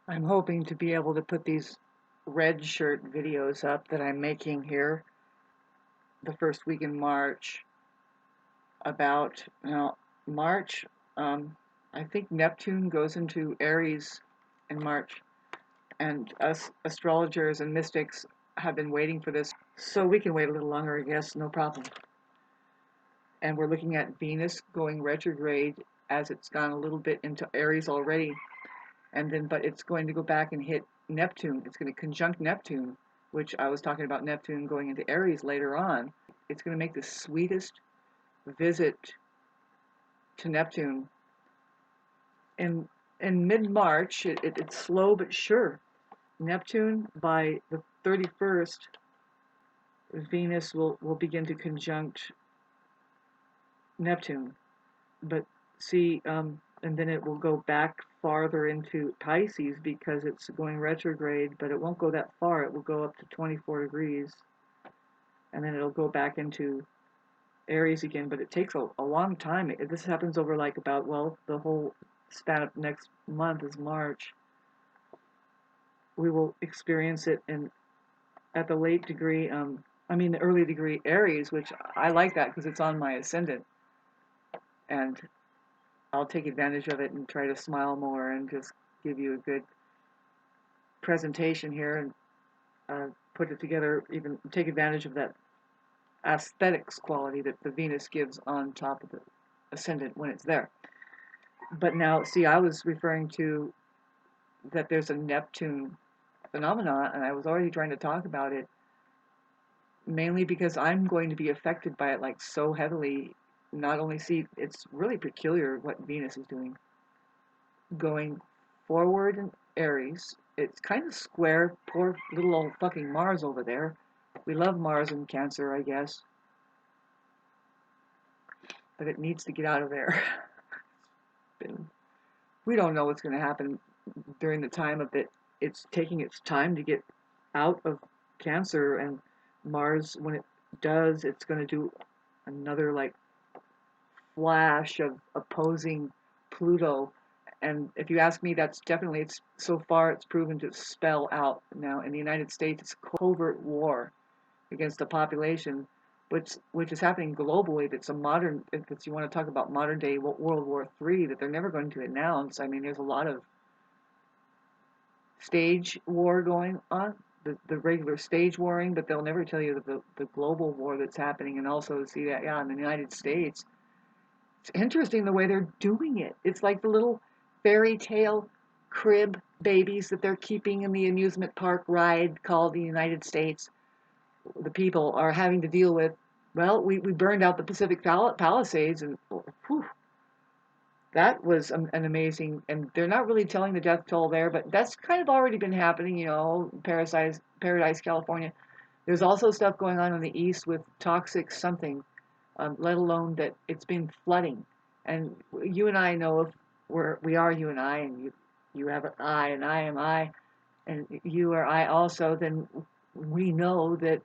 I'm hoping to be able to put these red shirt videos up that I'm making here the first week in March about, March, I think Neptune goes into Aries in March, and us astrologers and mystics have been waiting for this, so we can wait a little longer, I guess, no problem. And we're looking at Venus going retrograde as it's gone a little bit into Aries already, and then but it's going to go back and hit Neptune. It's going to conjunct Neptune, which I was talking about Neptune going into Aries later on. It's going to make the sweetest visit to Neptune in mid-March. It's slow but sure. Neptune by the 31st, Venus will begin to conjunct Neptune. But see, and then it will go back farther into Pisces because it's going retrograde, but it won't go that far. It will go up to 24 degrees, and then it'll go back into Aries again, but it takes a long time. This happens over like about, well, the whole span of next month is March. We will experience it at the late degree, the early degree Aries, which I like that because it's on my ascendant. And I'll take advantage of it and try to smile more and just give you a good presentation here and put it together, even take advantage of that aesthetics quality that the Venus gives on top of the ascendant when it's there. But now, see, I was referring to that there's a Neptune phenomena, and I was already trying to talk about it, mainly because I'm going to be affected by it like so heavily. Not only see, it's really peculiar what Venus is doing. Going forward in Aries, it's kind of square, poor little old fucking Mars over there. We love Mars in Cancer, I guess. But it needs to get out of there. We don't know what's going to happen during the time of it. It's taking its time to get out of Cancer, and Mars, when it does, it's going to do another like flash of opposing Pluto. And if you ask me, that's definitely, it's so far it's proven to spell out now in the United States, it's covert war against the population, which is happening globally. That's a modern, if you want to talk about modern day World War III, that they're never going to announce. I mean, there's a lot of stage war going on, the regular stage warring, but they'll never tell you the global war that's happening. And also see that, yeah, in the United States, it's interesting the way they're doing it. It's like the little fairy tale crib babies that they're keeping in the amusement park ride called the United States. The people are having to deal with, well, we burned out the Pacific Palisades, and whew, that was an amazing, and they're not really telling the death toll there, but that's kind of already been happening, Paradise, California. There's also stuff going on in the east with toxic something, let alone that it's been flooding. And you and I know if we are you and I, and you have an I, and I am I, and you or I also, then we know that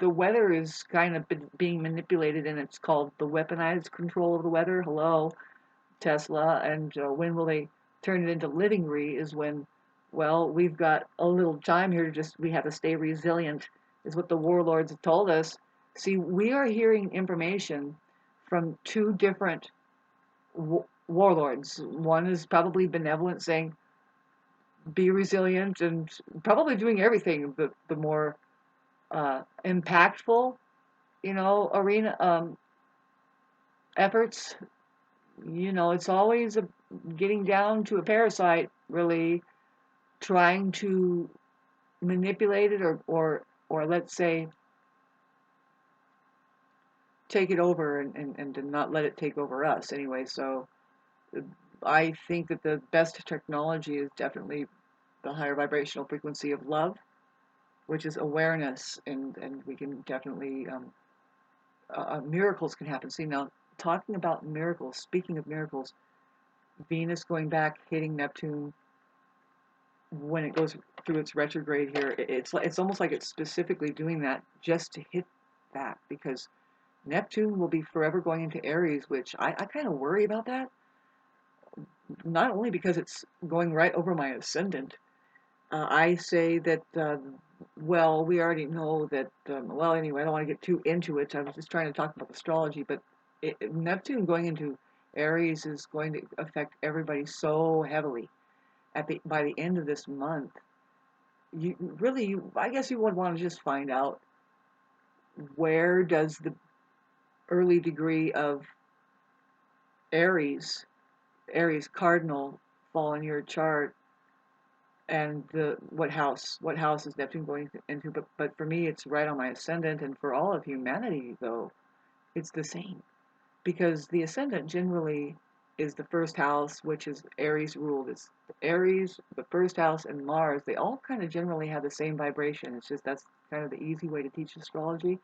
the weather is kind of being manipulated, and it's called the weaponized control of the weather. Hello, Tesla. And when will they turn it into living is when, well, we've got a little time here to we have to stay resilient, is what the warlords have told us. See, we are hearing information from two different warlords. One is probably benevolent, saying, be resilient, and probably doing everything, the more impactful, arena efforts. It's always getting down to a parasite, really trying to manipulate it, or let's say take it over, and to not let it take over us anyway. So I think that the best technology is definitely the higher vibrational frequency of love, which is awareness, and we can definitely miracles can happen. See, now, talking about miracles, speaking of miracles, Venus going back, hitting Neptune when it goes through its retrograde here, it's almost like it's specifically doing that just to hit that, because Neptune will be forever going into Aries, which I kind of worry about that. Not only because it's going right over my ascendant, I say that, well, we already know that, well, anyway, I don't want to get too into it. I was just trying to talk about astrology, but Neptune going into Aries is going to affect everybody so heavily by the end of this month. I guess you would want to just find out where does the early degree of Aries, Aries cardinal fall in your chart, and what house is Neptune going into? But for me, it's right on my ascendant, and for all of humanity, though, it's the same because the ascendant generally is the first house, which is Aries ruled. It's Aries, the first house, and Mars. They all kind of generally have the same vibration. It's just that's kind of the easy way to teach astrology,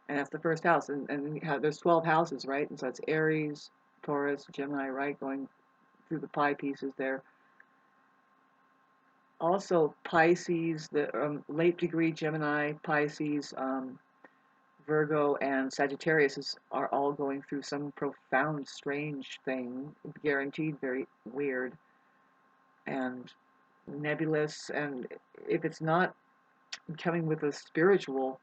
and that's the first house. And there's 12 houses, right? And so it's Aries, Taurus, Gemini, right, going through the pie pieces there. Also, Pisces, the late degree Gemini, Pisces, Virgo, and Sagittarius are all going through some profound, strange thing, guaranteed very weird and nebulous. And if it's not coming with a spiritual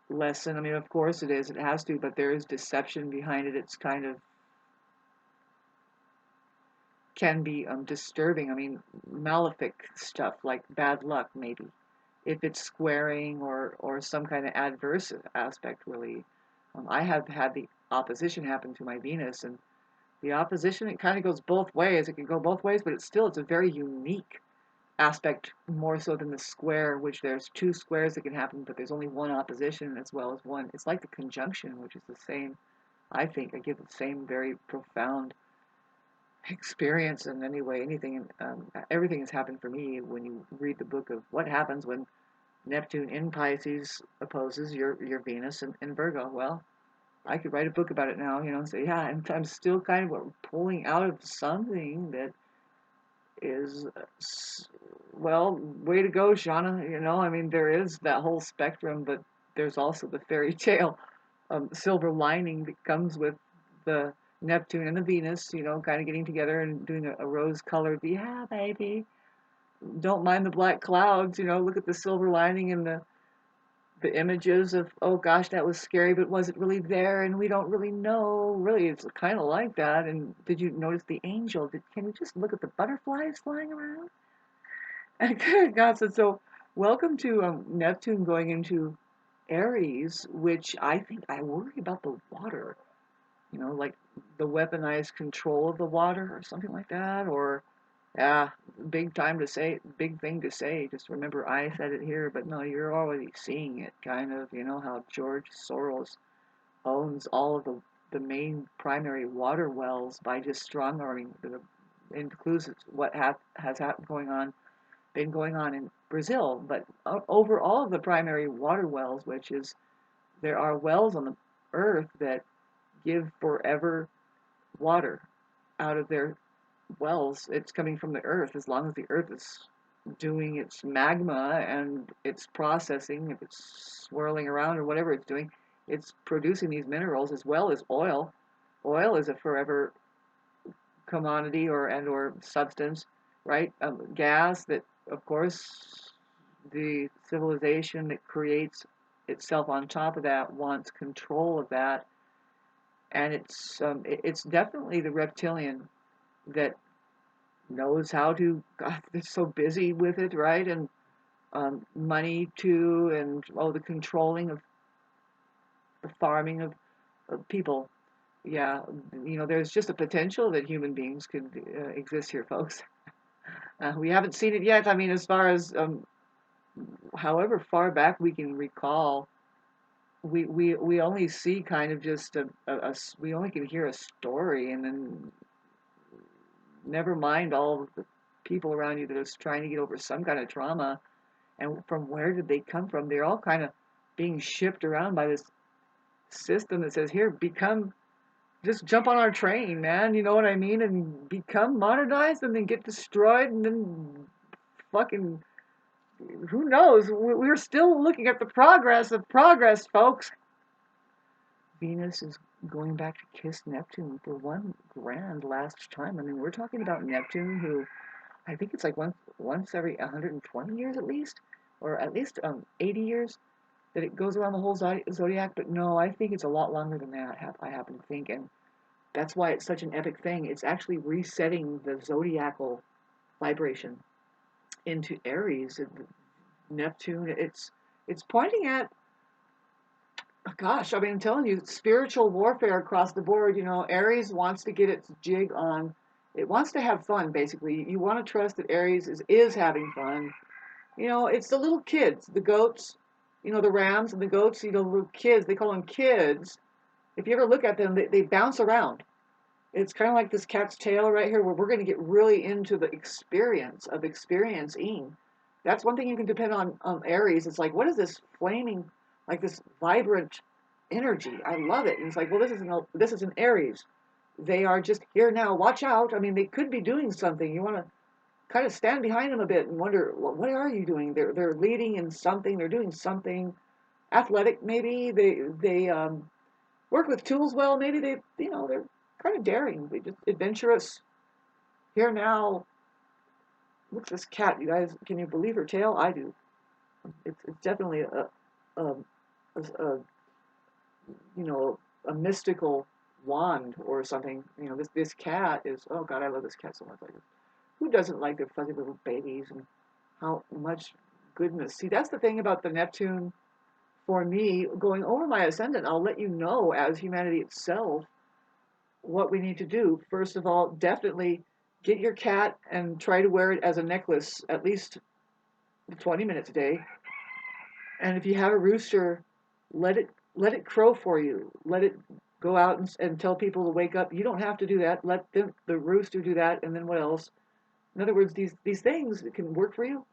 lesson, I mean, of course it is, it has to, but there is deception behind it. It's kind of can be disturbing. I mean, malefic stuff like bad luck, maybe, if it's squaring or some kind of adverse aspect, really. I have had the opposition happen to my Venus, and the opposition, it kind of goes both ways. It can go both ways, but it's a very unique aspect, more so than the square, which there's two squares that can happen, but there's only one opposition as well as one. It's like the conjunction, which is the same. I think I give the same very profound experience in any way. Everything has happened for me when you read the book of what happens when Neptune in Pisces opposes your Venus in Virgo. Well, I could write a book about it now, and say, yeah, and I'm still kind of pulling out of something that is, well, way to go, Shauna. I mean, there is that whole spectrum, but there's also the fairy tale silver lining that comes with the Neptune and the Venus, kind of getting together and doing a rose-colored, yeah, baby. Don't mind the black clouds, look at the silver lining in the images of, oh gosh, that was scary, but was it really there? And we don't really know. Really, it's kind of like that. And did you notice the angel? Can you just look at the butterflies flying around? And God said, so welcome to Neptune going into Aries, which I think I worry about the water, like the weaponized control of the water or something like that. Or, yeah, big thing to say. Just remember I said it here, but no, you're already seeing it, kind of. You know how George Soros owns all of the main primary water wells by just strong arming includes what has happened been going on in Brazil, but over all of the primary water wells, which is there are wells on the earth that give forever water out of their wells. It's coming from the earth as long as the earth is doing its magma and it's processing, if it's swirling around or whatever it's doing, it's producing these minerals as well as oil. Oil is a forever commodity or substance, right? Gas that, of course, the civilization that creates itself on top of that wants control of that, and it's definitely the reptilian that knows how to. God, they're so busy with it, right? And money too, and the controlling of the farming of people. Yeah, there's just a potential that human beings could exist here, folks. We haven't seen it yet. I mean, as far as however far back we can recall, we only see kind of just we only can hear a story, and then never mind all of the people around you that are trying to get over some kind of trauma. And from where did they come from? They're all kind of being shipped around by this system that says, here, just jump on our train, man. You know what I mean? And become modernized and then get destroyed and then fucking, who knows? We're still looking at the progress of progress, folks. Venus is going back to kiss Neptune for one grand last time. I mean, we're talking about Neptune, who I think it's like once every 120 years at least, or at least 80 years that it goes around the whole zodiac. But no, I think it's a lot longer than that. I happen to think, and that's why it's such an epic thing. It's actually resetting the zodiacal vibration into Aries and Neptune. It's pointing at, gosh, I mean, I'm telling you, spiritual warfare across the board. You know, Aries wants to get its jig on. It wants to have fun, basically. You want to trust that Aries is having fun. You know, it's the little kids, the goats, you know, the rams and the goats, you know, little kids. They call them kids. If you ever look at them, they bounce around. It's kind of like this cat's tail right here, where we're going to get really into the experience of experiencing. That's one thing you can depend on Aries. It's like, what is this flaming, like this vibrant energy? I love it. And it's like, well, this is an Aries. They are just here now. Watch out. I mean, they could be doing something. You want to kind of stand behind them a bit and wonder, well, what are you doing? They're leading in something. They're doing something athletic. Maybe they work with tools well. Maybe they're kind of daring. They just adventurous. Here now. Look at this cat, you guys. Can you believe her tail? I do. It's definitely a you know a mystical wand or something. You know, this cat is. Oh God, I love this cat so much. Like, who doesn't like their fuzzy little babies and how much goodness? See, that's the thing about the Neptune. For me, going over my ascendant, I'll let you know as humanity itself what we need to do. First of all, definitely get your cat and try to wear it as a necklace at least 20 minutes a day. And if you have a rooster, let it crow for you. Let it go out and tell people to wake up. You don't have to do that. Let the rooster do that. And then what else? In other words, these things that can work for you.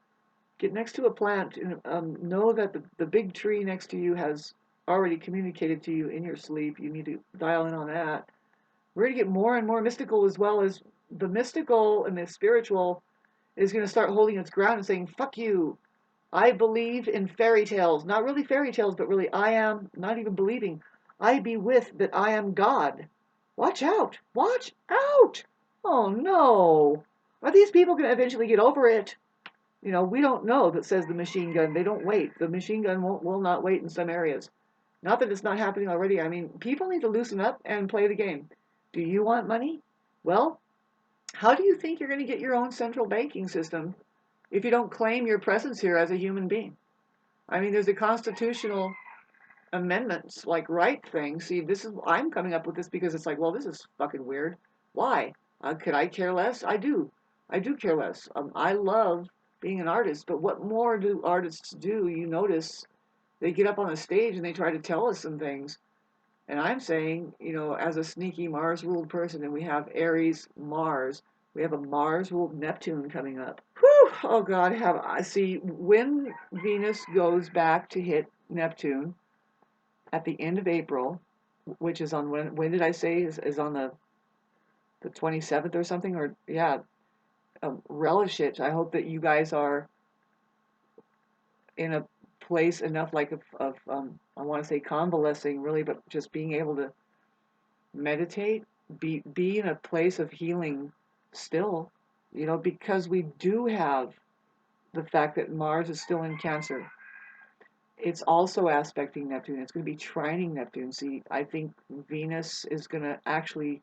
Get next to a plant and know that the big tree next to you has already communicated to you in your sleep. You need to dial in on that. We're going to get more and more mystical, as well as the mystical and the spiritual is going to start holding its ground and saying, fuck you. I believe in fairy tales. Not really fairy tales, but really I am, not even believing. I be with that I am God. Watch out. Watch out. Oh no. Are these people going to eventually get over it? You know, we don't know, that says the machine gun. They don't wait. The machine gun will not wait in some areas. Not that it's not happening already. I mean, people need to loosen up and play the game. Do you want money? Well, how do you think you're going to get your own central banking system if you don't claim your presence here as a human being? I mean, there's a constitutional amendments like right thing. See, I'm coming up with this because it's like, well, this is fucking weird. Why? Could I care less? I do. I do care less. I love being an artist, but what more do artists do? You notice they get up on a stage and they try to tell us some things. And I'm saying, you know, as a sneaky Mars-ruled person, and we have Aries, Mars, we have a Mars-ruled Neptune coming up. Whew! Oh God, I see when Venus goes back to hit Neptune at the end of April, which is on when did I say is on the 27th or something, or yeah, relish it. I hope that you guys are in a place enough like of I want to say convalescing really, but just being able to meditate, be in a place of healing still, you know, because we do have the fact that Mars is still in Cancer. It's also aspecting Neptune. It's going to be trining Neptune. See, I think Venus is going to actually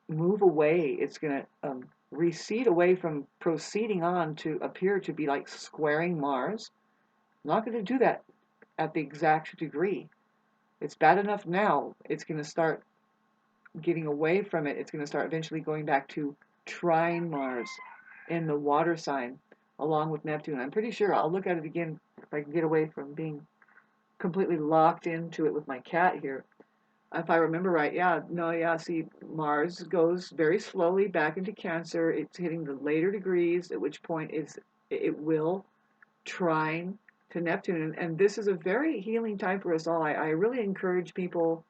move away. It's going to recede away from proceeding on to appear to be like squaring Mars. Not going to do that at the exact degree. It's bad enough now. It's going to start getting away from it. It's going to start eventually going back to trine Mars in the water sign along with Neptune. I'm pretty sure I'll look at it again if I can get away from being completely locked into it with my cat here. If I remember right, see, Mars goes very slowly back into Cancer. It's hitting the later degrees, at which point it will trine to Neptune. And this is a very healing time for us all. I really encourage people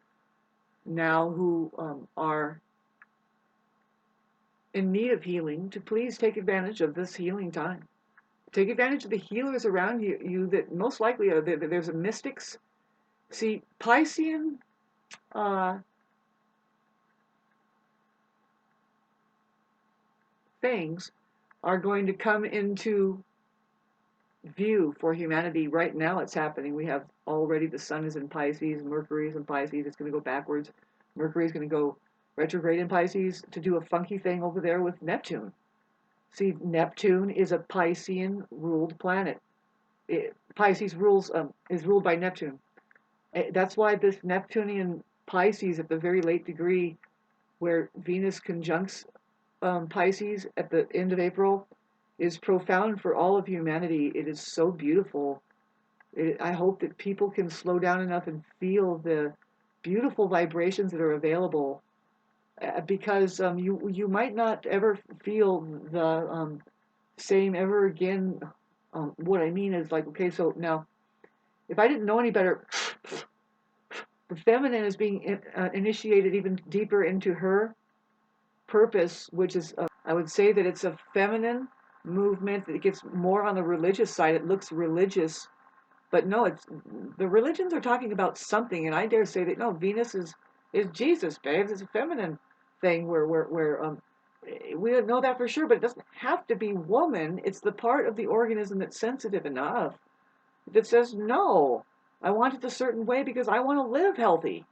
now who are in need of healing to please take advantage of this healing time. Take advantage of the healers around you that most likely are there's a mystics. See, Piscean things are going to come into view for humanity. Right now it's happening. We have already, the sun is in Pisces, Mercury is in Pisces, it's going to go backwards. Mercury is going to go retrograde in Pisces to do a funky thing over there with Neptune. See, Neptune is a Piscean ruled planet. Pisces is ruled by Neptune. That's why this Neptunian Pisces at the very late degree, where Venus conjuncts Pisces at the end of April, is profound for all of humanity. It is so beautiful. I hope that people can slow down enough and feel the beautiful vibrations that are available, because you might not ever feel the same ever again. What I mean is, like, okay, so now, if I didn't know any better, the feminine is being initiated even deeper into her purpose, which is, I would say that it's a feminine movement that gets more on the religious side. It looks religious, but no, it's, the religions are talking about something, and I dare say that no, Venus is Jesus, babes. It's a feminine thing where we don't know that for sure, but it doesn't have to be woman. It's the part of the organism that's sensitive enough that says, no, I want it a certain way because I want to live healthy.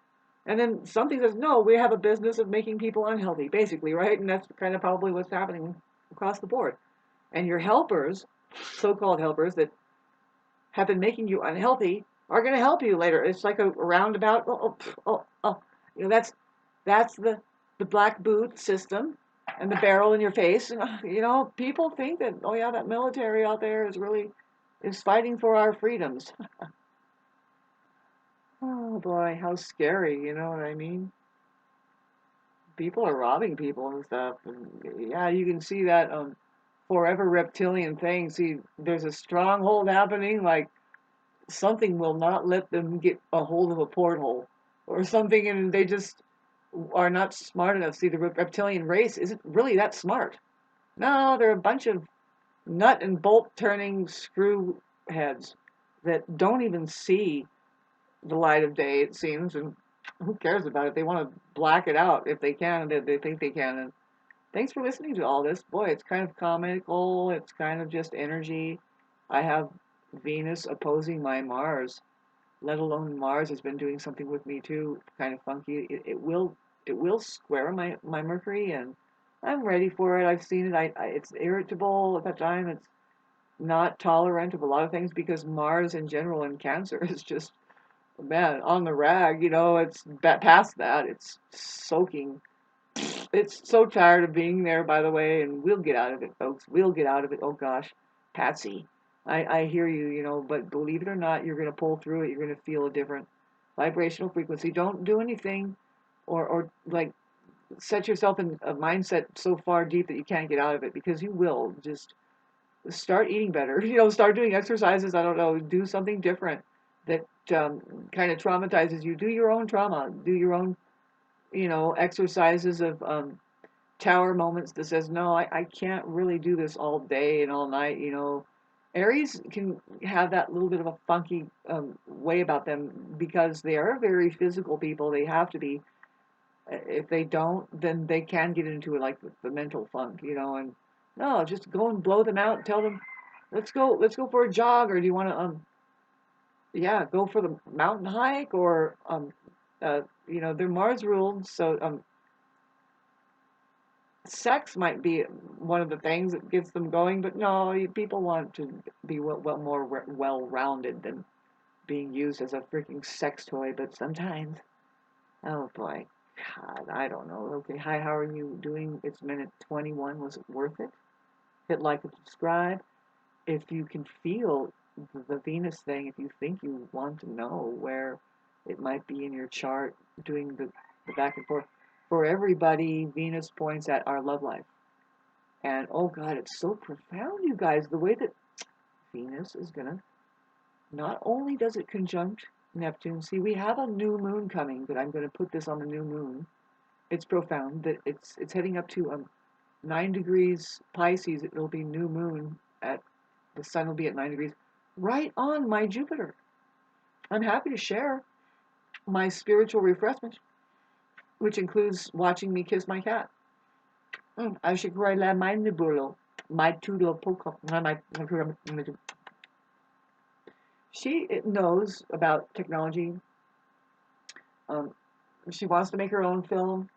And then something says, no, we have a business of making people unhealthy, basically, right? And that's kind of probably what's happening across the board. And your helpers, so-called helpers that have been making you unhealthy, are going to help you later. It's like a roundabout. You know, that's the black boot system and the barrel in your face. And, you know, people think that, oh yeah, that military out there is fighting for our freedoms. Oh boy, how scary, you know what I mean? People are robbing people and stuff. And yeah, you can see that forever reptilian thing. See, there's a stronghold happening, like something will not let them get a hold of a porthole or something, and they just are not smart enough. See, the reptilian race isn't really that smart. No, they're a bunch of nut and bolt turning screw heads that don't even see the light of day, it seems, and who cares about it? They want to black it out if they can, and they think they can. And thanks for listening to all this. Boy, it's kind of comical. It's kind of just energy. I have Venus opposing my Mars, let alone Mars has been doing something with me too, kind of funky. It will square my Mercury, and I'm ready for it. I've seen it. It's irritable at that time. It's not tolerant of a lot of things because Mars in general in Cancer is just, man, on the rag. You know, it's past that. It's soaking. It's so tired of being there, by the way, and we'll get out of it, folks. We'll get out of it. Oh gosh, Patsy, I hear you, you know, but believe it or not, you're going to pull through it. You're going to feel a different vibrational frequency. Don't do anything, or like set yourself in a mindset so far deep that you can't get out of it, because you will. Just start eating better. You know, start doing exercises. I don't know, do something different that kind of traumatizes you. Do your own trauma. Do your own, you know, exercises of tower moments that says, no, I can't really do this all day and all night, you know. Aries can have that little bit of a funky way about them because they are very physical people. They have to be. If they don't, then they can get into like the mental funk, you know. And no, just go and blow them out. Tell them, let's go for a jog, or do you want to yeah, go for the mountain hike, or you know, they're Mars ruled, so sex might be one of the things that gets them going, but no, people want to be well more well-rounded than being used as a freaking sex toy. But sometimes, oh boy, God, I don't know. Okay, hi, how are you doing? It's minute 21. Was it worth it? Hit like and subscribe. If you can feel the Venus thing, if you think you want to know where it might be in your chart, doing the back and forth, for everybody, Venus points at our love life. And oh God, it's so profound, you guys, the way that Venus is gonna, not only does it conjunct Neptune, see, we have a new moon coming, but I'm gonna put this on the new moon. It's profound that it's heading up to 9 degrees Pisces. It'll be new moon at, the sun will be at 9 degrees, right on my Jupiter. I'm happy to share my spiritual refreshment, which includes watching me kiss my cat. I should write my nibulo. My tudo poco. She knows about technology. Um, she wants to make her own film.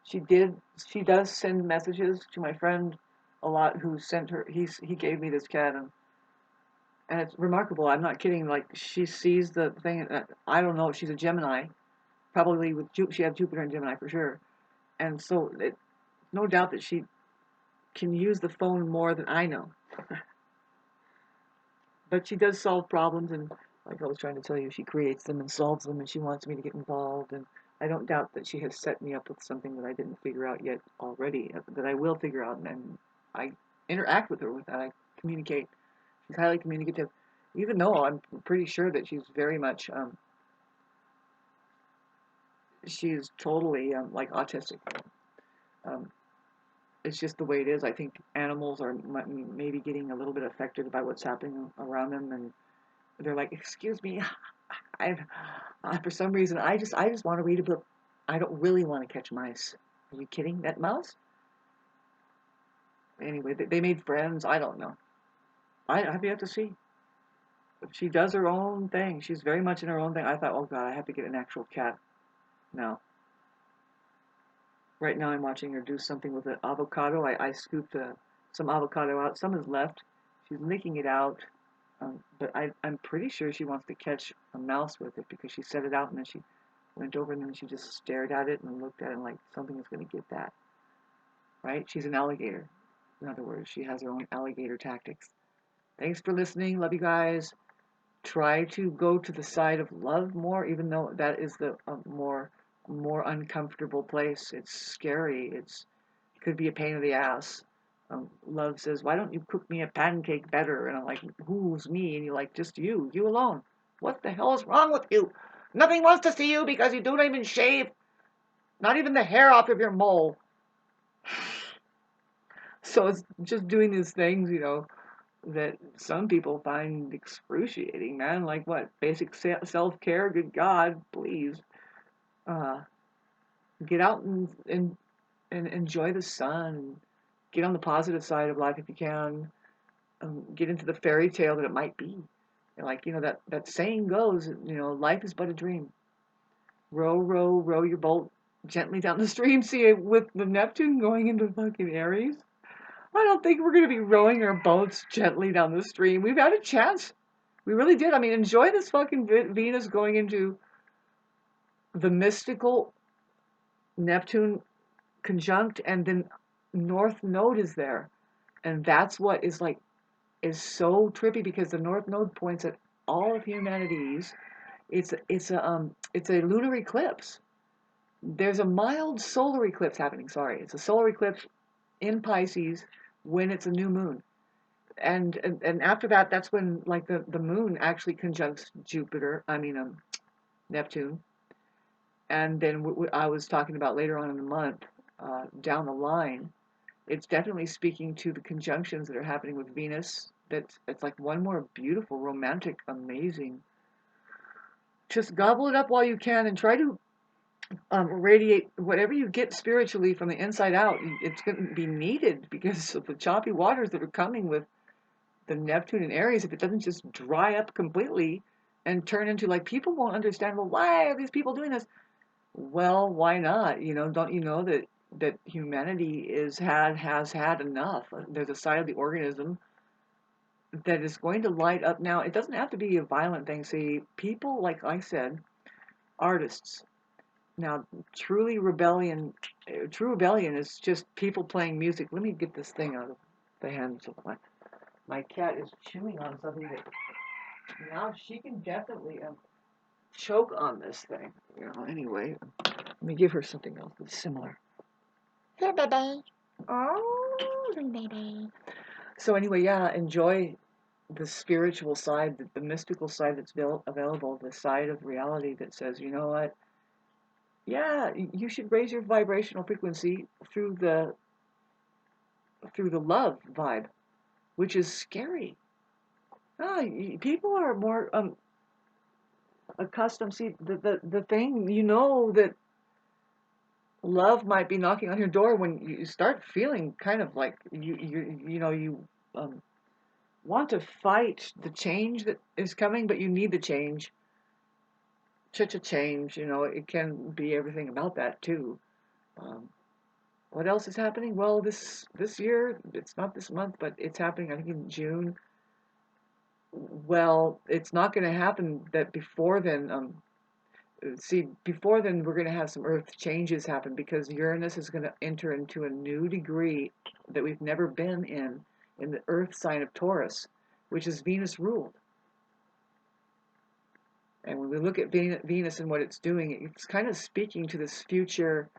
She did. She does send messages to my friend a lot. Who sent her? He gave me this cat, and it's remarkable. I'm not kidding. Like she sees the thing. I don't know. She's a Gemini, probably with she had Jupiter and Gemini for sure. And so, no doubt that she can use the phone more than I know. But she does solve problems, and like I was trying to tell you, she creates them and solves them, and she wants me to get involved. And I don't doubt that she has set me up with something that I didn't figure out yet already, that I will figure out, and I interact with her with that. I communicate. She's highly communicative, even though I'm pretty sure that she's very much, she's totally like autistic. Um, it's just the way it is. I think animals are maybe getting a little bit affected by what's happening around them, and they're like, "Excuse me, I for some reason I just want to read a book. I don't really want to catch mice. Are you kidding? That mouse?" Anyway, they made friends. I don't know. I have yet to see. She does her own thing. She's very much in her own thing. I thought, oh God, I have to get an actual cat now. Right now, I'm watching her do something with an avocado. I scooped some avocado out. Some is left. She's licking it out. But I'm pretty sure she wants to catch a mouse with it because she set it out and then she went over and then she just stared at it and looked at it like something is going to get that. Right? She's an alligator. In other words, she has her own alligator tactics. Thanks for listening. Love you guys. Try to go to the side of love more, even though that is the more uncomfortable place. It's scary. It could be a pain in the ass. Love says, "Why don't you cook me a pancake better?" And I'm like, "Who's me?" And you're like, "Just you alone. What the hell is wrong with you? Nothing wants to see you because you don't even shave, not even the hair off of your mole." So it's just doing these things, that some people find excruciating, man. Like what? Basic self-care? Good God, please. Uh, get out and enjoy the sun. Get on the positive side of life if you can. Get into the fairy tale that it might be. And like, that saying goes, life is but a dream. Row, row, row your boat gently down the stream. See, with the Neptune going into fucking Aries, I don't think we're going to be rowing our boats gently down the stream. We've had a chance. We really did. I mean, enjoy this fucking Venus going into the mystical Neptune conjunct, and then North Node is there. And that's what is so trippy because the North Node points at all of humanity's. It's a lunar eclipse. There's a mild solar eclipse happening. Sorry, it's a solar eclipse in Pisces when it's a new moon. And after that, that's when like the moon actually conjuncts Jupiter. I mean Neptune. And then I was talking about later on in the month, down the line, it's definitely speaking to the conjunctions that are happening with Venus. It's like one more beautiful, romantic, amazing. Just gobble it up while you can and try to radiate whatever you get spiritually from the inside out. It's going to be needed because of the choppy waters that are coming with the Neptune and Aries. If it doesn't just dry up completely and turn into like people won't understand. Well, why are these people doing this? Well, why not? Don't you know that humanity has had enough? There's a side of the organism that is going to light up now. It doesn't have to be a violent thing. See, people, like I said, artists. Now, true rebellion is just people playing music. Let me get this thing out of the hands of my cat is chewing on something that now she can definitely choke on this thing. Anyway, let me give her something else that's similar. Here, baby. Oh, baby. So anyway, yeah, enjoy the spiritual side, the mystical side that's available, the side of reality that says, you know what? Yeah, you should raise your vibrational frequency through the love vibe, which is scary. Ah, people are more accustomed. See, the thing, that love might be knocking on your door when you start feeling kind of like you um, want to fight the change that is coming, but you need the change. Change, it can be everything about that too. Um, what else is happening? Well, this year, it's not this month, but it's happening, I think, in June. Well, it's not going to happen that before then. See, before then, we're going to have some Earth changes happen because Uranus is going to enter into a new degree that we've never been in the Earth sign of Taurus, which is Venus ruled. And when we look at Venus and what it's doing, it's kind of speaking to this future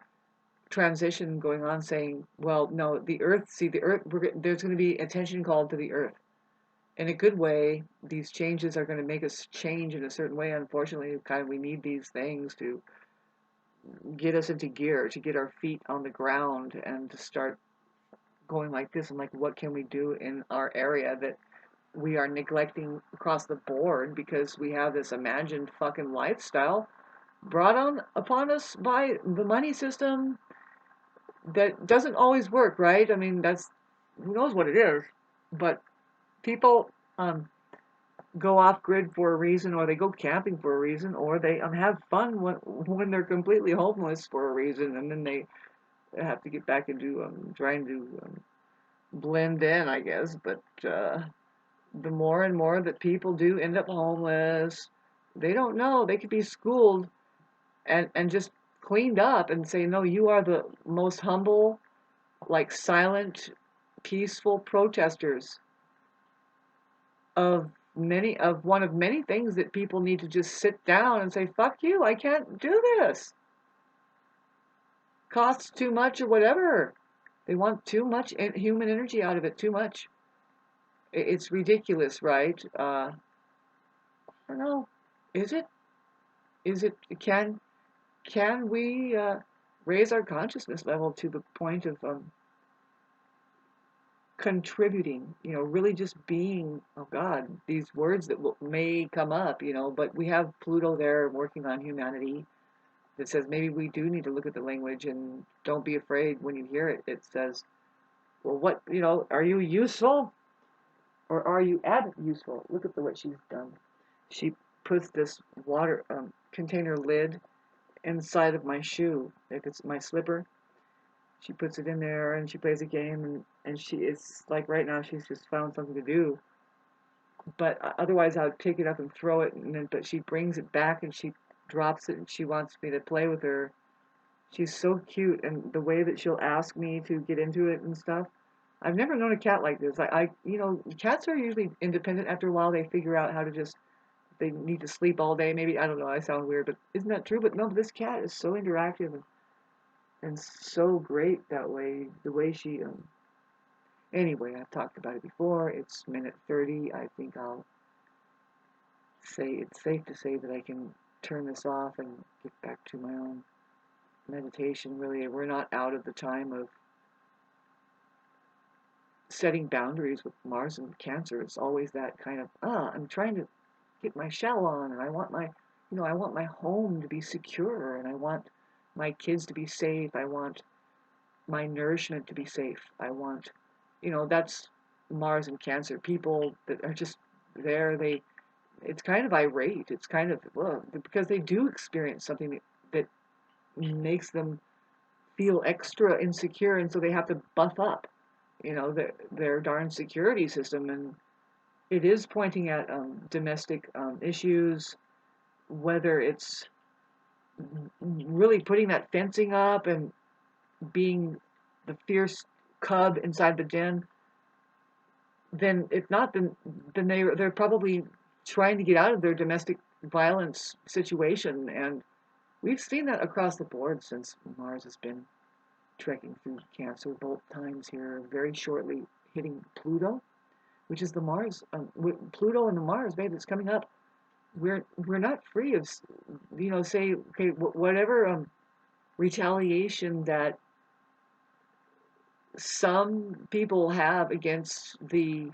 transition going on, saying, well, no, the Earth, see, the Earth, there's going to be attention called to the Earth. In a good way, these changes are going to make us change in a certain way. Unfortunately, we need these things to get us into gear, to get our feet on the ground and to start going like this and like, what can we do in our area that we are neglecting across the board because we have this imagined fucking lifestyle brought on upon us by the money system that doesn't always work, right? I mean, that's, who knows what it is, but people go off grid for a reason, or they go camping for a reason, or they have fun when they're completely homeless for a reason, and then they have to get back into trying to blend in, I guess. But the more and more that people do end up homeless, they don't know. They could be schooled and just cleaned up and say, no, you are the most humble, like silent, peaceful protesters of one of many things that people need to just sit down and say, fuck you, I can't do this. Costs too much or whatever. They want too much human energy out of it, too much. It's ridiculous, right? I don't know. Is it? Is it? Can we raise our consciousness level to the point of contributing? Really just being. Oh God, these words that may come up. But we have Pluto there working on humanity. That says maybe we do need to look at the language and don't be afraid when you hear it. It says, well, what are you useful? Or are you useful? Look at what she's done. She puts this water container lid inside of my shoe. If it's my slipper, she puts it in there and she plays a game, and it's like right now she's just found something to do. But otherwise I would pick it up and throw it, but she brings it back and she drops it and she wants me to play with her. She's so cute, and the way that she'll ask me to get into it and stuff. I've never known a cat like this. Cats are usually independent after a while. They figure out how to they need to sleep all day. Maybe, I don't know, I sound weird, but isn't that true? But no, this cat is so interactive and so great that way. The way she, anyway, I've talked about it before. It's minute 30. I think I'll say it's safe to say that I can turn this off and get back to my own meditation. Really, we're not out of the time of setting boundaries with Mars and Cancer. It's always that kind of, I'm trying to get my shell on, and I want I want my home to be secure, and I want my kids to be safe. I want my nourishment to be safe. I want, that's Mars and Cancer. People that are just there, it's kind of irate. It's kind of, well, because they do experience something that makes them feel extra insecure, and so they have to buff up, their darn security system. And it is pointing at domestic issues, whether it's really putting that fencing up and being the fierce cub inside the den. Then if not, then they're probably trying to get out of their domestic violence situation. And we've seen that across the board since Mars has been trekking through Cancer both times here, very shortly hitting Pluto, which is the Mars, Pluto and the Mars, babe, that's coming up. We're not free of, say, okay, whatever retaliation that some people have against the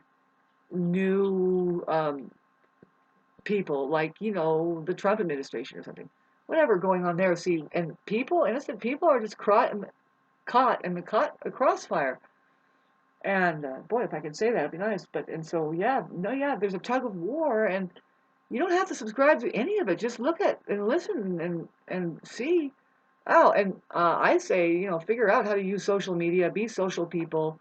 new people, like, the Trump administration or something. whatever going on there. See, and people, innocent people, are just caught in the crossfire. And boy, if I could say that, it'd be nice. But and so yeah, no, yeah, there's a tug of war, and you don't have to subscribe to any of it. Just look at and listen and see. Oh, and I say, figure out how to use social media. Be social people.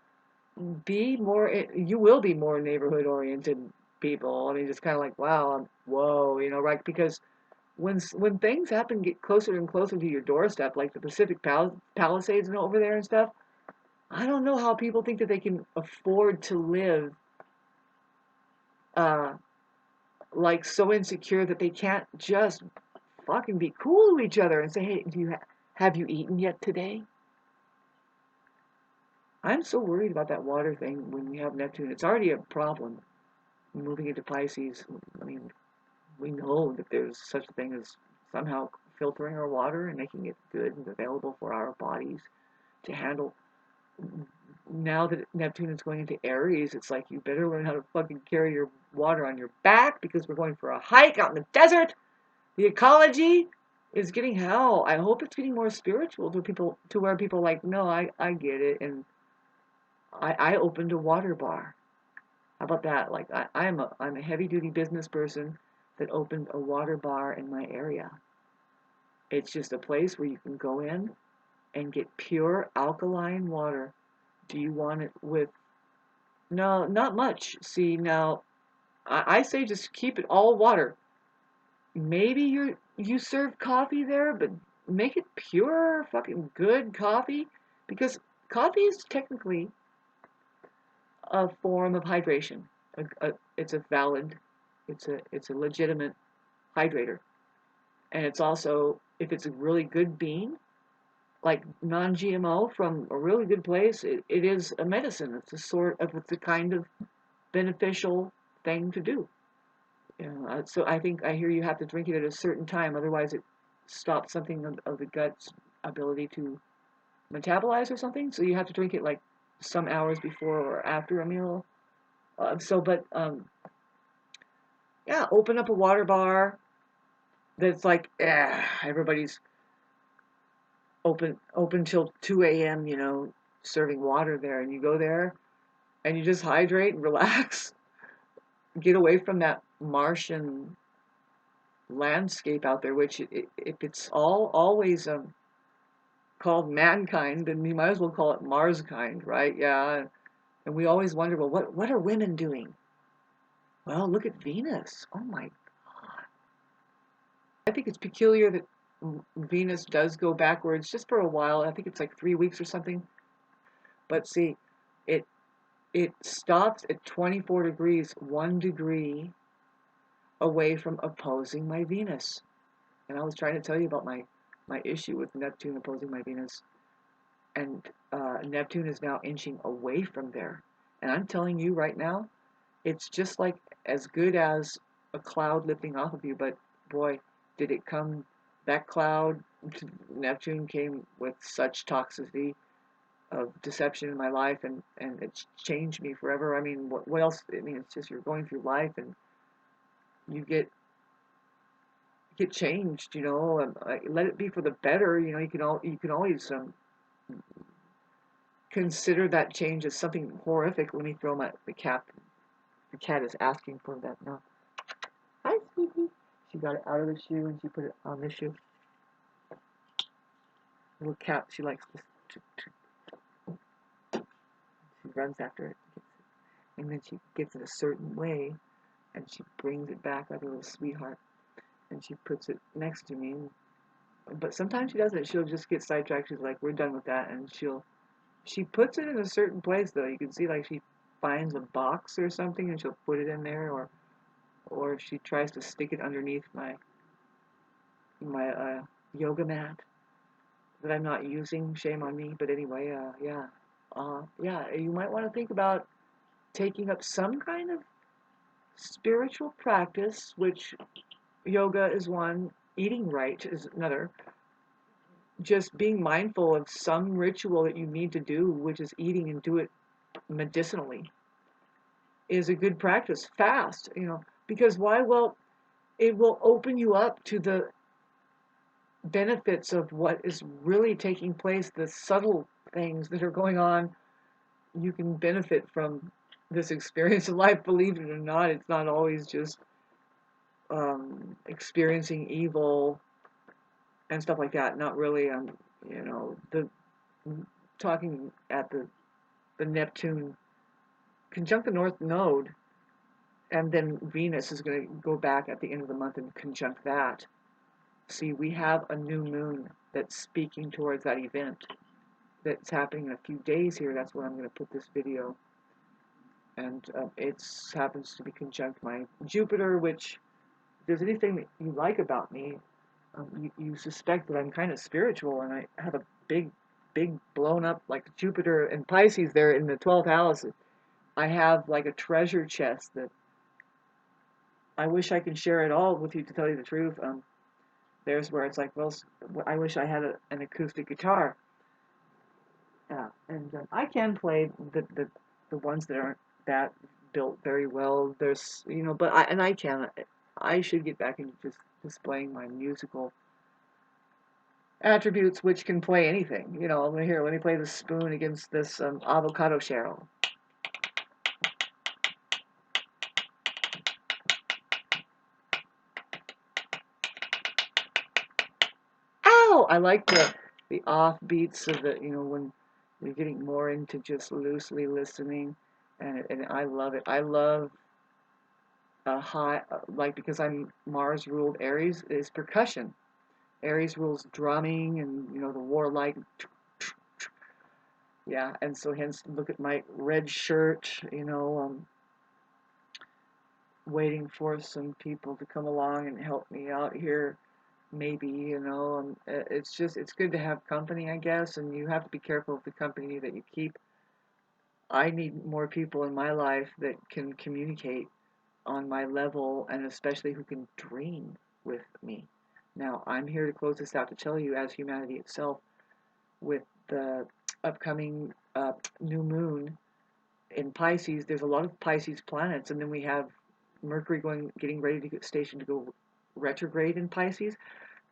Be more. You will be more neighborhood oriented people. I mean, just kind of like wow, whoa, right? Because when things happen, get closer and closer to your doorstep, like the Pacific Palisades and over there and stuff. I don't know how people think that they can afford to live uh, like so insecure that they can't just fucking be cool to each other and say, hey, have you eaten yet today? I'm so worried about that water thing when we have Neptune. It's already a problem moving into Pisces. I mean, we know that there's such a thing as somehow filtering our water and making it good and available for our bodies to handle. Now that Neptune is going into Aries, it's like you better learn how to fucking carry your water on your back because we're going for a hike out in the desert. The ecology is getting hell. I hope it's getting more spiritual to where people are like, no, I get it, and I opened a water bar. How about that? Like I'm a heavy duty business person that opened a water bar in my area. It's just a place where you can go in and get pure alkaline water. Do you want it with no, not much. See, now I say just keep it all water. Maybe you serve coffee there, but make it pure, fucking good coffee, because coffee is technically a form of hydration. It's a valid, it's a legitimate hydrator, and it's also if it's a really good bean, like non-GMO from a really good place, it is a medicine. It's a kind of beneficial thing to do. So I think I hear you have to drink it at a certain time, otherwise it stops something of the gut's ability to metabolize or something. So you have to drink it like some hours before or after a meal. Yeah, open up a water bar that's like, everybody's open till 2 a.m. Serving water there, and you go there and you just hydrate and relax, get away from that Martian landscape out there, which if it's always called mankind, then you might as well call it Mars kind, right? Yeah, and we always wonder, well, what are women doing? Well, look at Venus. Oh my God. I think it's peculiar that Venus does go backwards just for a while. I think it's like 3 weeks or something. But see, it it stops at 24 degrees, 1 degree away from opposing my Venus. And I was trying to tell you about my issue with Neptune opposing my Venus. And Neptune is now inching away from there. And I'm telling you right now, it's just like as good as a cloud lifting off of you. But boy, did it come, that cloud, Neptune came with such toxicity of deception in my life, and it's changed me forever. I mean, what else? I mean, it's just you're going through life and you get changed, and let it be for the better. You can always consider that change as something horrific. Let me throw the cat. The cat is asking for that now. Hi, sweetie. She got it out of the shoe and she put it on this shoe. Little cat. She likes this. She runs after it, and then she gets it a certain way, and she brings it back like a little sweetheart, and she puts it next to me. But sometimes she doesn't. She'll just get sidetracked. She's like, "We're done with that," and she puts it in a certain place though. You can see like she finds a box or something and she'll put it in there, or she tries to stick it underneath my yoga mat that I'm not using. Shame on me. But anyway, yeah, you might want to think about taking up some kind of spiritual practice, which yoga is one, eating right is another. Just being mindful of some ritual that you need to do, which is eating, and do it medicinally, is a good practice. Fast, because why? Well, it will open you up to the benefits of what is really taking place, the subtle things that are going on. You can benefit from this experience of life, believe it or not. It's not always just experiencing evil and stuff like that. Not really. The talking at the Neptune conjunct the North Node, and then Venus is going to go back at the end of the month and conjunct that. See, we have a new moon that's speaking towards that event that's happening in a few days here. That's when I'm going to put this video. And it happens to be conjunct my Jupiter, which, if there's anything that you like about me, you suspect that I'm kind of spiritual, and I have a big blown up, like Jupiter and Pisces there in the 12th house. I have like a treasure chest that I wish I could share it all with you, to tell you the truth. There's where it's like, well, I wish I had an acoustic guitar. Yeah, and I can play the ones that aren't that built very well. There's, but I should get back into just displaying my musical attributes, which can play anything. Let me play the spoon against this avocado shell. Ow! I like the offbeats of the, when you're getting more into just loosely listening, and I love it. I love a high, like, because I'm Mars ruled Aries, is percussion. Aries rules drumming and, the warlike. Yeah, and so hence look at my red shirt, waiting for some people to come along and help me out here. Maybe, it's good to have company, I guess, and you have to be careful of the company that you keep. I need more people in my life that can communicate on my level, and especially who can dream with me. Now, I'm here to close this out to tell you, as humanity itself, with the upcoming new moon in Pisces, there's a lot of Pisces planets, and then we have Mercury getting ready to get stationed to go retrograde in Pisces.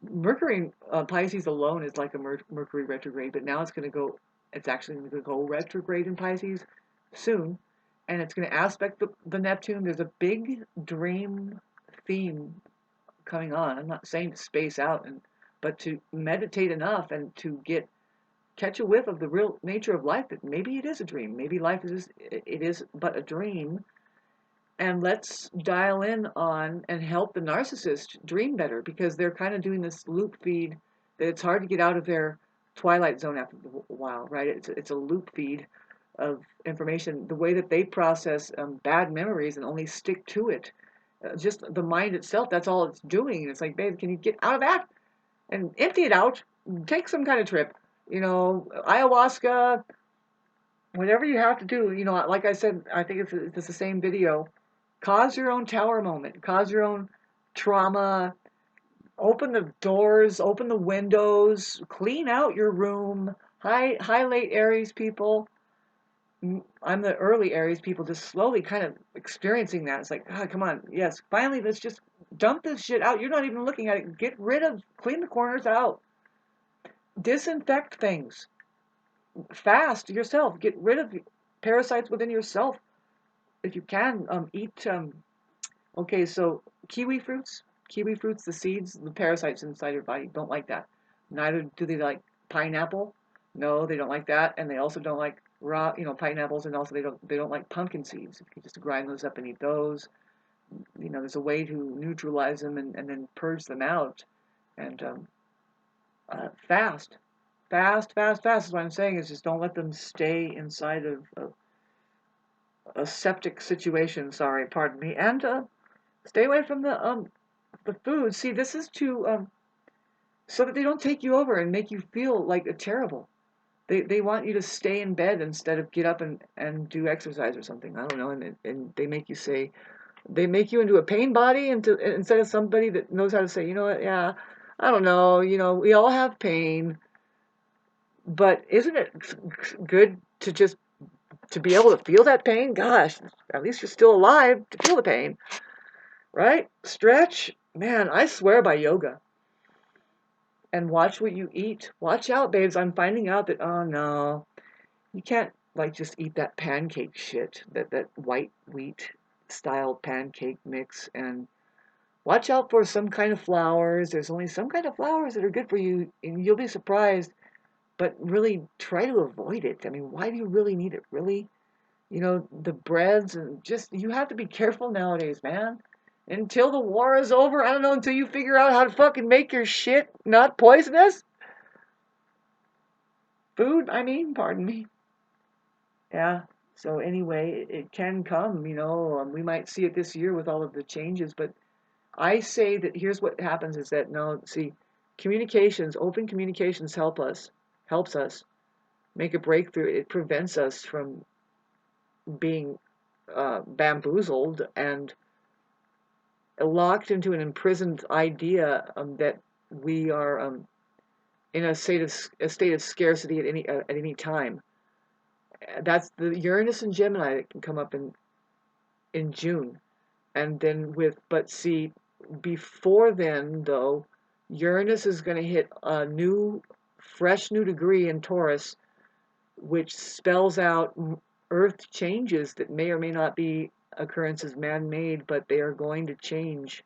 Mercury in Pisces alone is like a Mercury retrograde, but now it's actually going to go retrograde in Pisces soon, and it's going to aspect the Neptune. There's a big dream theme coming on. I'm not saying to space out, but to meditate enough and to catch a whiff of the real nature of life, that maybe it is a dream. Maybe life is but a dream. And let's dial in on and help the narcissist dream better, because they're kind of doing this loop feed that it's hard to get out of their twilight zone after a while, right? It's a loop feed of information. The way that they process bad memories and only stick to it, just the mind itself, that's all it's doing. It's like, babe, can you get out of that and empty it out? Take some kind of trip, ayahuasca, whatever you have to do. Like I said, I think it's the same video. Cause your own tower moment. Cause your own trauma. Open the doors. Open the windows. Clean out your room. High late Aries people. I'm the early Aries people, just slowly kind of experiencing that. It's like, come on, yes, finally, let's just dump this shit out. You're not even looking at it. Clean the corners out. Disinfect things. Fast yourself. Get rid of parasites within yourself. If you can, eat, okay, so kiwi fruits, the seeds, the parasites inside your body don't like that. Neither do they like pineapple. No, they don't like that, and they also don't like raw, pineapples, and also they don't like pumpkin seeds. If you just grind those up and eat those, there's a way to neutralize them and then purge them out. And fast is what I'm saying, is just don't let them stay inside of a septic situation. Sorry, pardon me, and stay away from the food. See, this is to so that they don't take you over and make you feel like a terrible. They want you to stay in bed instead of get up and do exercise or something. I don't know, and they make you into a pain body instead of somebody that knows how to say, you know what, yeah, I don't know, we all have pain, but isn't it good to be able to feel that pain? Gosh, at least you're still alive to feel the pain, right? Stretch. Man, I swear by yoga. And watch what you eat. Watch out, babes. I'm finding out that, oh no, you can't like just eat that pancake shit, that white wheat style pancake mix. And watch out for some kind of flours. There's only some kind of flours that are good for you, and you'll be surprised. But really try to avoid it. I mean, why do you really need it? Really? The breads and just, you have to be careful nowadays, man. Until the war is over, I don't know, until you figure out how to fucking make your shit not poisonous. Food, I mean, pardon me. Yeah. So anyway, it can come, we might see it this year with all of the changes, but I say that here's what happens is that, no, see, communications, open communications helps us make a breakthrough. It prevents us from being bamboozled and locked into an imprisoned idea that we are in a state of scarcity at any time. That's the Uranus and Gemini that can come up in June, and then but see, before then though, Uranus is going to hit a fresh new degree in Taurus, which spells out Earth changes that may or may not be occurrences man-made, but they are going to change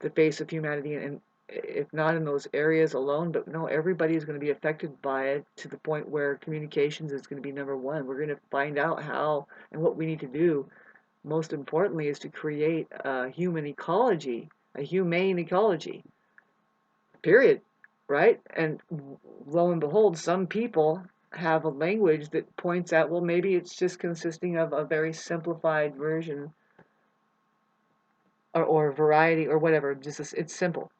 the face of humanity, and if not in those areas alone, but no, everybody is going to be affected by it to the point where communications is going to be number one. We're going to find out how and what we need to do. Most importantly is to create a human ecology, a humane ecology, period, right? And lo and behold, some people have a language that points out, well, maybe it's just consisting of a very simplified version or variety or whatever. It's simple.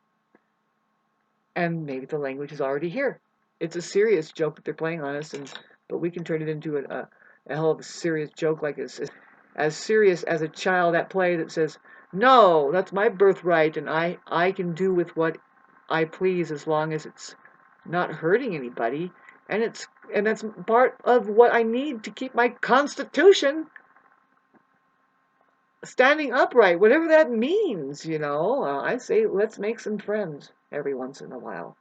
And maybe the language is already here. It's a serious joke that they're playing on us, but we can turn it into a hell of a serious joke, like it's as serious as a child at play that says, "No, that's my birthright, and I can do with what I please as long as it's not hurting anybody, and that's part of what I need to keep my constitution standing upright, whatever that means, I say let's make some friends every once in a while."